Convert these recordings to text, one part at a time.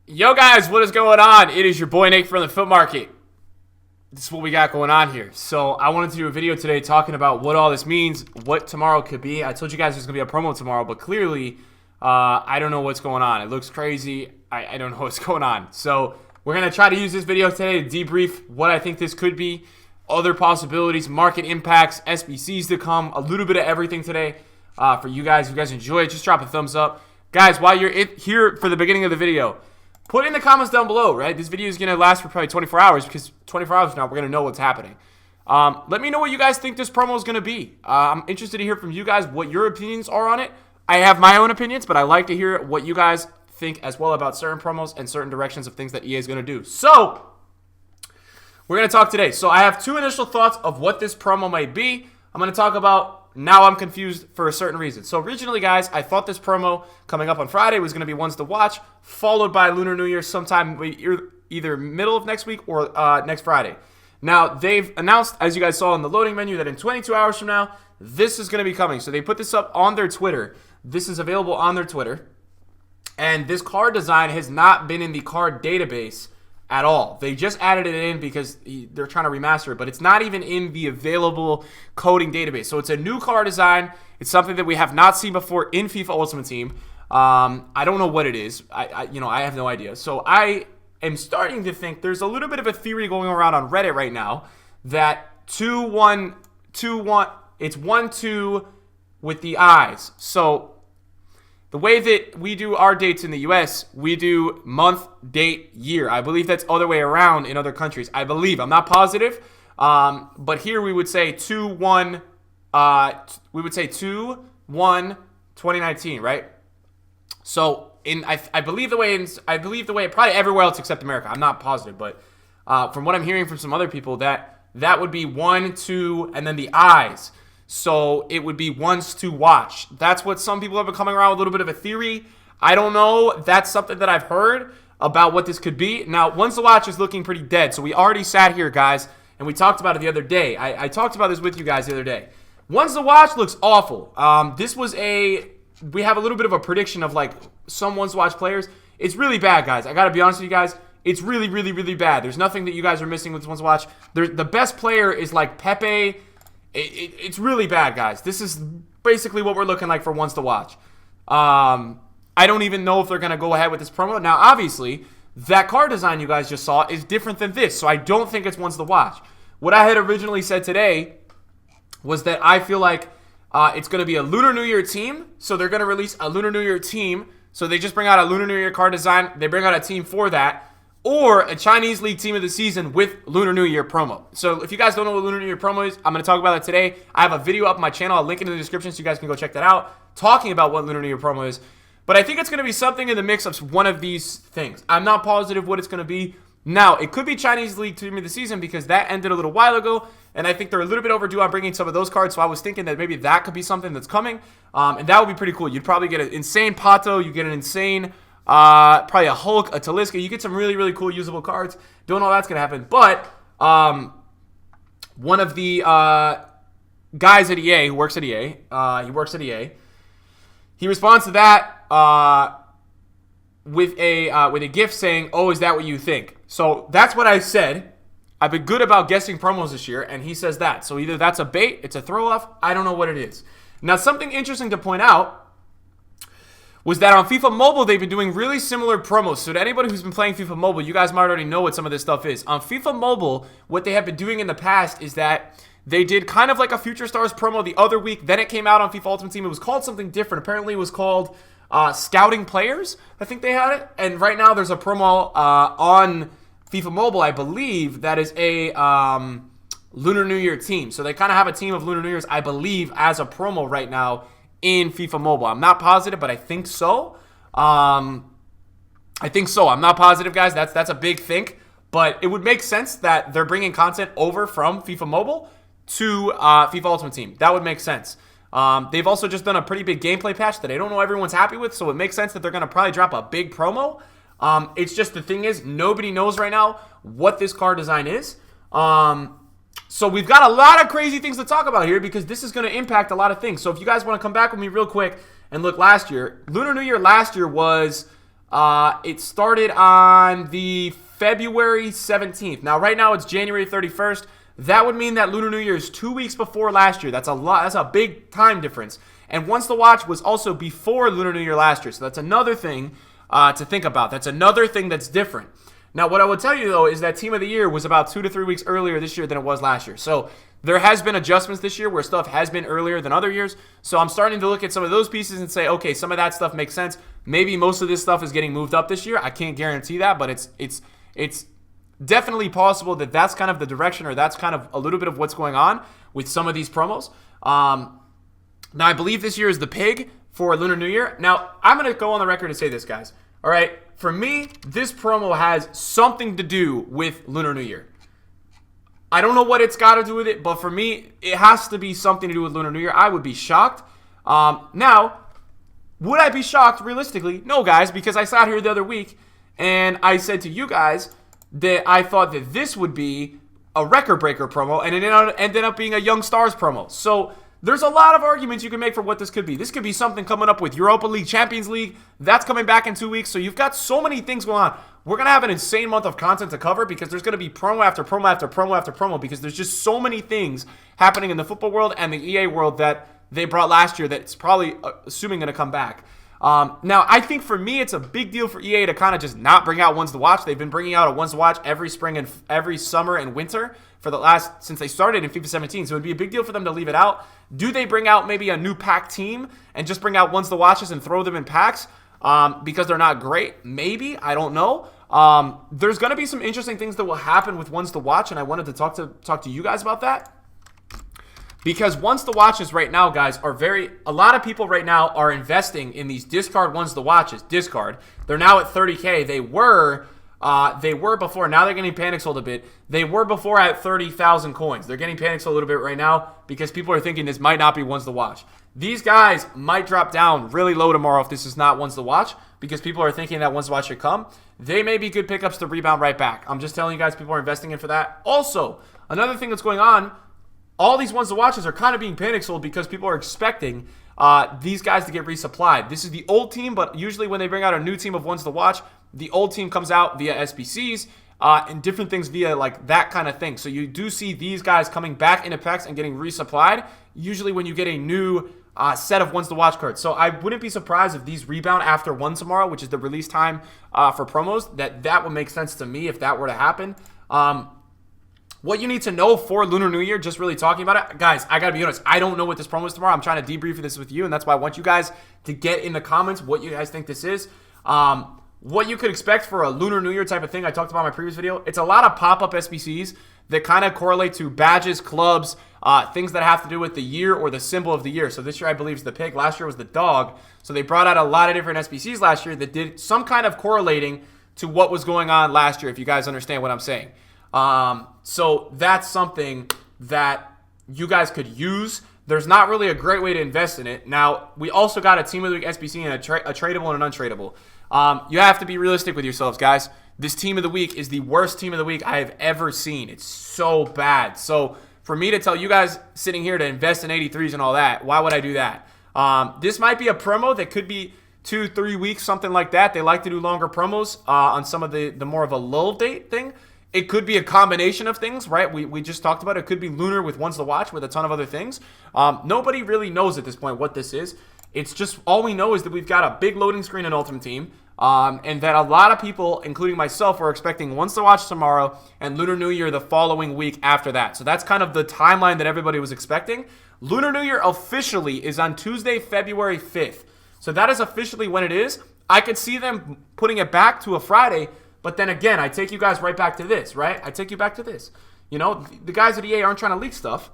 Yo guys, what is going on? It is your boy Nick from the FUT Market. This is what we got going on here. So I wanted to do a video today talking about what all this means, what tomorrow could be. I told you guys there's going to be a promo tomorrow, but clearly I don't know what's going on. It looks crazy. I don't know what's going on. So we're going to try to use this video today to debrief what I think this could be, other possibilities, market impacts, SBCs to come, a little bit of everything today for you guys. If you guys enjoy it, just drop a thumbs up. Guys, while you're here for the beginning of the video, put in the comments down below, right? This video is going to last for probably 24 hours because 24 hours from now, we're going to know what's happening. Let me know what you guys think this promo is going to be. I'm interested to hear from you guys what your opinions are on it. I have my own opinions, but I like to hear what you guys think as well about certain promos and certain directions of things that EA is going to do. So, we're going to talk today. So, I have two initial thoughts of what this promo might be. I'm going to talk about now I'm confused for a certain reason. So originally, guys, I thought this promo coming up on Friday was going to be ones to watch, followed by Lunar New Year sometime either middle of next week or next Friday. Now, they've announced, as you guys saw in the loading menu, that in 22 hours from now, this is going to be coming. So they put this up on their Twitter. This is available on their Twitter. And this card design has not been in the card database at all. They just added it in because they're trying to remaster it, but it's not even in the available coding database. So it's a new card design. It's something that we have not seen before in FIFA Ultimate Team. I don't know what it is. I have no idea. So I am starting to think there's a little bit of a theory going around on Reddit right now that 2-1-2-1, it's 1-2 with the eyes. So the way that we do our dates in the U.S., we do month, date, year. I believe that's other way around in other countries. I believe. I'm not positive. But here we would say 2-1. We would say 2-1-2019, right? So I believe the way probably everywhere else except America. I'm not positive, but from what I'm hearing from some other people, that would be 1-2 and then the eyes. So it would be ones to watch. That's what some people have been coming around with, a little bit of a theory. I don't know. That's something that I've heard about what this could be. Now, ones to watch is looking pretty dead. So we already sat here, guys, and we talked about it the other day. I talked about this with you guys the other day. Ones to watch looks awful. We have a little bit of a prediction of like some ones to watch players. It's really bad, guys. I got to be honest with you guys. It's really, really, really bad. There's nothing that you guys are missing with ones to watch. The best player is like Pepe. It's really bad, guys. This is basically what we're looking like for ones to watch. I don't even know if they're going to go ahead with this promo. Now, obviously, that card design you guys just saw is different than this, so I don't think it's ones to watch. What I had originally said today was that I feel like it's going to be a Lunar New Year team, so they're going to release a Lunar New Year team. So they just bring out a Lunar New Year card design. They bring out a team for that. Or a Chinese League Team of the Season with Lunar New Year promo. So if you guys don't know what Lunar New Year promo is, I'm going to talk about it today. I have a video up on my channel. I'll link it in the description so you guys can go check that out, talking about what Lunar New Year promo is. But I think it's going to be something in the mix of one of these things. I'm not positive what it's going to be. Now, it could be Chinese League Team of the Season because that ended a little while ago, and I think they're a little bit overdue on bringing some of those cards, so I was thinking that maybe that could be something that's coming, and that would be pretty cool. You'd probably get an insane Pato, you get an insane probably a Hulk, a Talisca. You get some really, really cool usable cards. Don't know that's going to happen. But one of the guys at EA who works at EA, he responds to that with a GIF saying, "Oh, is that what you think?" So that's what I said. I've been good about guessing promos this year, and he says that. So either that's a bait, it's a throw-off. I don't know what it is. Now, something interesting to point out was that on FIFA Mobile, they've been doing really similar promos. So to anybody who's been playing FIFA Mobile, you guys might already know what some of this stuff is. On FIFA Mobile, what they have been doing in the past is that they did kind of like a Future Stars promo the other week. Then it came out on FIFA Ultimate Team. It was called something different. Apparently, it was called Scouting Players. I think they had it. And right now, there's a promo on FIFA Mobile, I believe, that is a Lunar New Year team. So they kind of have a team of Lunar New Years, I believe, as a promo right now in FIFA Mobile. I'm not positive, but I think so. I'm not positive, guys. That's a big think. But it would make sense that they're bringing content over from FIFA Mobile to FIFA Ultimate Team. That would make sense. They've also just done a pretty big gameplay patch that I don't know everyone's happy with, so it makes sense that they're going to probably drop a big promo. It's just the thing is, nobody knows right now what this card design is. So we've got a lot of crazy things to talk about here because this is going to impact a lot of things. So if you guys want to come back with me real quick and look last year, Lunar New Year last year was It started on the February 17th. Now, right now, it's January 31st. That would mean that Lunar New Year is 2 weeks before last year. That's a lot. That's a big time difference. And Once the Watch was also before Lunar New Year last year. So that's another thing to think about. That's another thing that's different. Now, what I would tell you, though, is that Team of the Year was about 2 to 3 weeks earlier this year than it was last year. So there has been adjustments this year where stuff has been earlier than other years. So I'm starting to look at some of those pieces and say, okay, some of that stuff makes sense. Maybe most of this stuff is getting moved up this year. I can't guarantee that, but it's definitely possible that that's kind of the direction, or that's kind of a little bit of what's going on with some of these promos. Now, I believe this year is the pig for Lunar New Year. Now, I'm going to go on the record and say this, guys. All right, for me, this promo has something to do with Lunar New Year. I don't know what it's got to do with it, but for me, it has to be something to do with Lunar New Year. I would be shocked. Now, would I be shocked realistically? No, guys, because I sat here the other week and I said to you guys that I thought that this would be a record breaker promo, and it ended up being a Young Stars promo. So there's a lot of arguments you can make for what this could be. This could be something coming up with Europa League, Champions League. That's coming back in 2 weeks. So you've got so many things going on. We're going to have an insane month of content to cover because there's going to be promo after promo after promo after promo because there's just so many things happening in the football world and the EA world that they brought last year that's probably, assuming, going to come back. Now, I think for me, it's a big deal for EA to kind of just not bring out ones to watch. They've been bringing out a ones to watch every spring and every summer and winter since they started in FIFA 17. So it'd be a big deal for them to leave it out. Do they bring out maybe a new pack team and just bring out ones to watches and throw them in packs because they're not great? Maybe. I don't know. There's going to be some interesting things that will happen with ones to watch, and I wanted to talk to you guys about that. Because ones to watches right now, guys, a lot of people right now are investing in these discard ones to watches. Discard. They're now at 30K. They were before. Now they're getting panic sold a bit. They were before at 30,000 coins. They're getting panic sold a little bit right now because people are thinking this might not be ones to watch. These guys might drop down really low tomorrow if this is not ones to watch because people are thinking that ones to watch should come. They may be good pickups to rebound right back. I'm just telling you guys, people are investing in for that. Also, another thing that's going on, all these ones to watches are kind of being panic sold because people are expecting these guys to get resupplied. This is the old team, but usually when they bring out a new team of ones to watch, the old team comes out via SBCs and different things via like that kind of thing. So you do see these guys coming back into packs and getting resupplied, usually when you get a new set of ones to watch cards. So I wouldn't be surprised if these rebound after 1 tomorrow, which is the release time for promos. That would make sense to me if that were to happen. What you need to know for Lunar New Year, just really talking about it, guys, I got to be honest, I don't know what this promo is tomorrow. I'm trying to debrief this with you, and that's why I want you guys to get in the comments what you guys think this is. What you could expect for a Lunar New Year type of thing I talked about in my previous video, it's a lot of pop-up SBCs that kind of correlate to badges, clubs, things that have to do with the year or the symbol of the year. So this year I believe is the pig. Last year was the dog. So they brought out a lot of different SBCs last year that did some kind of correlating to what was going on last year, if you guys understand what I'm saying. So that's something that you guys could use. There's not really a great way to invest in it. Now, we also got a Team of the Week SBC and a tradable and an untradeable. You have to be realistic with yourselves, guys. This Team of the Week is the worst Team of the Week I have ever seen. It's so bad. So for me to tell you guys sitting here to invest in 83s and all that, why would I do that? This might be a promo that could be 2-3 weeks, something like that. They like to do longer promos on some of the more of a lull date thing. It could be a combination of things, right? We just talked about it. It could be Lunar with ones to watch with a ton of other things. Nobody really knows at this point what this is. It's just all we know is that we've got a big loading screen in Ultimate Team, and that a lot of people, including myself, are expecting ones to watch tomorrow and Lunar New Year the following week after that. So that's kind of the timeline that everybody was expecting. Lunar New Year officially is on Tuesday, February 5th. So that is officially when it is. I could see them putting it back to a Friday. But then again, I take you guys right back to this, right? I take you back to this. You know, the guys at EA aren't trying to leak stuff.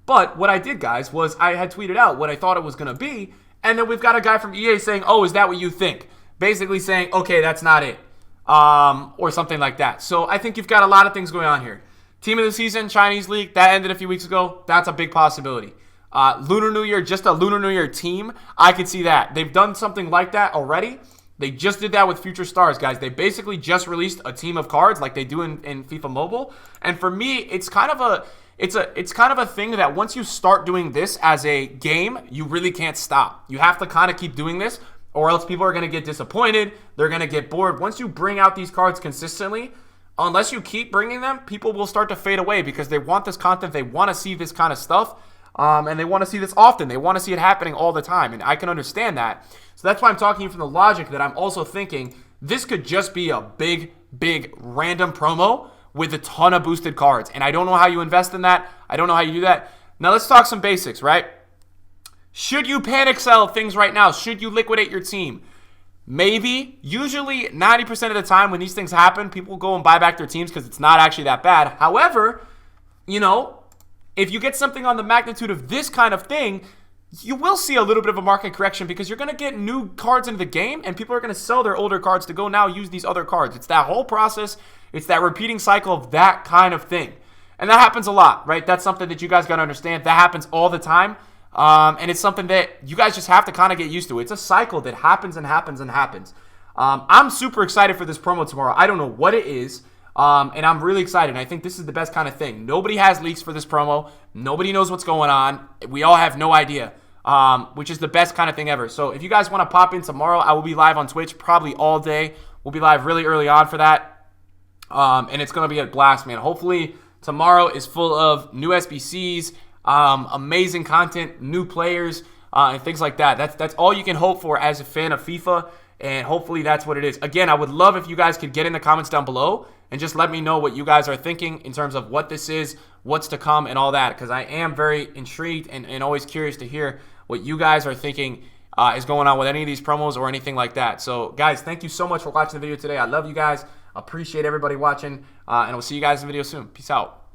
But what I did, guys, was I had tweeted out what I thought it was going to be. And then we've got a guy from EA saying, oh, is that what you think? Basically saying, okay, that's not it. Or something like that. So I think you've got a lot of things going on here. Team of the season, Chinese League, that ended a few weeks ago. That's a big possibility. Lunar New Year, just a Lunar New Year team. I could see that. They've done something like that already. They just did that with Future Stars, guys. They basically just released a team of cards like they do in FIFA Mobile. And for me, it's kind of a thing that once you start doing this as a game, you really can't stop. You have to kind of keep doing this or else people are going to get disappointed. They're going to get bored. Once you bring out these cards consistently, unless you keep bringing them, people will start to fade away because they want this content. They want to see this kind of stuff, and they want to see this often. They want to see it happening all the time, and I can understand that. So that's why I'm talking from the logic that I'm also thinking this could just be a big random promo with a ton of boosted cards, and I don't know how you invest in that. I don't know how you do that. Now let's talk some basics, right? Should you panic sell things right now? Should you liquidate your team? Maybe. Usually 90% of the time when these things happen, people go and buy back their teams because it's not actually that bad. However, you know, if you get something on the magnitude of this kind of thing, you will see a little bit of a market correction because you're going to get new cards into the game and people are going to sell their older cards to go now use these other cards. It's that whole process. It's that repeating cycle of that kind of thing. And that happens a lot, right? That's something that you guys got to understand. That happens all the time. And it's something that you guys just have to kind of get used to. It's a cycle that happens and happens and happens. I'm super excited for this promo tomorrow. I don't know what it is. And I'm really excited. I think this is the best kind of thing. Nobody has leaks for this promo. Nobody knows what's going on. We all have no idea, which is the best kind of thing ever. So if you guys want to pop in tomorrow, I will be live on Twitch probably all day. We'll be live really early on for that. And it's going to be a blast, man. Hopefully tomorrow is full of new SBCs, amazing content, new players, and things like that. That's all you can hope for as a fan of FIFA. And hopefully that's what it is. Again, I would love if you guys could get in the comments down below and just let me know what you guys are thinking in terms of what this is, what's to come, and all that. Because I am very intrigued and always curious to hear what you guys are thinking is going on with any of these promos or anything like that. So, guys, thank you so much for watching the video today. I love you guys. Appreciate everybody watching. And we'll see you guys in the video soon. Peace out.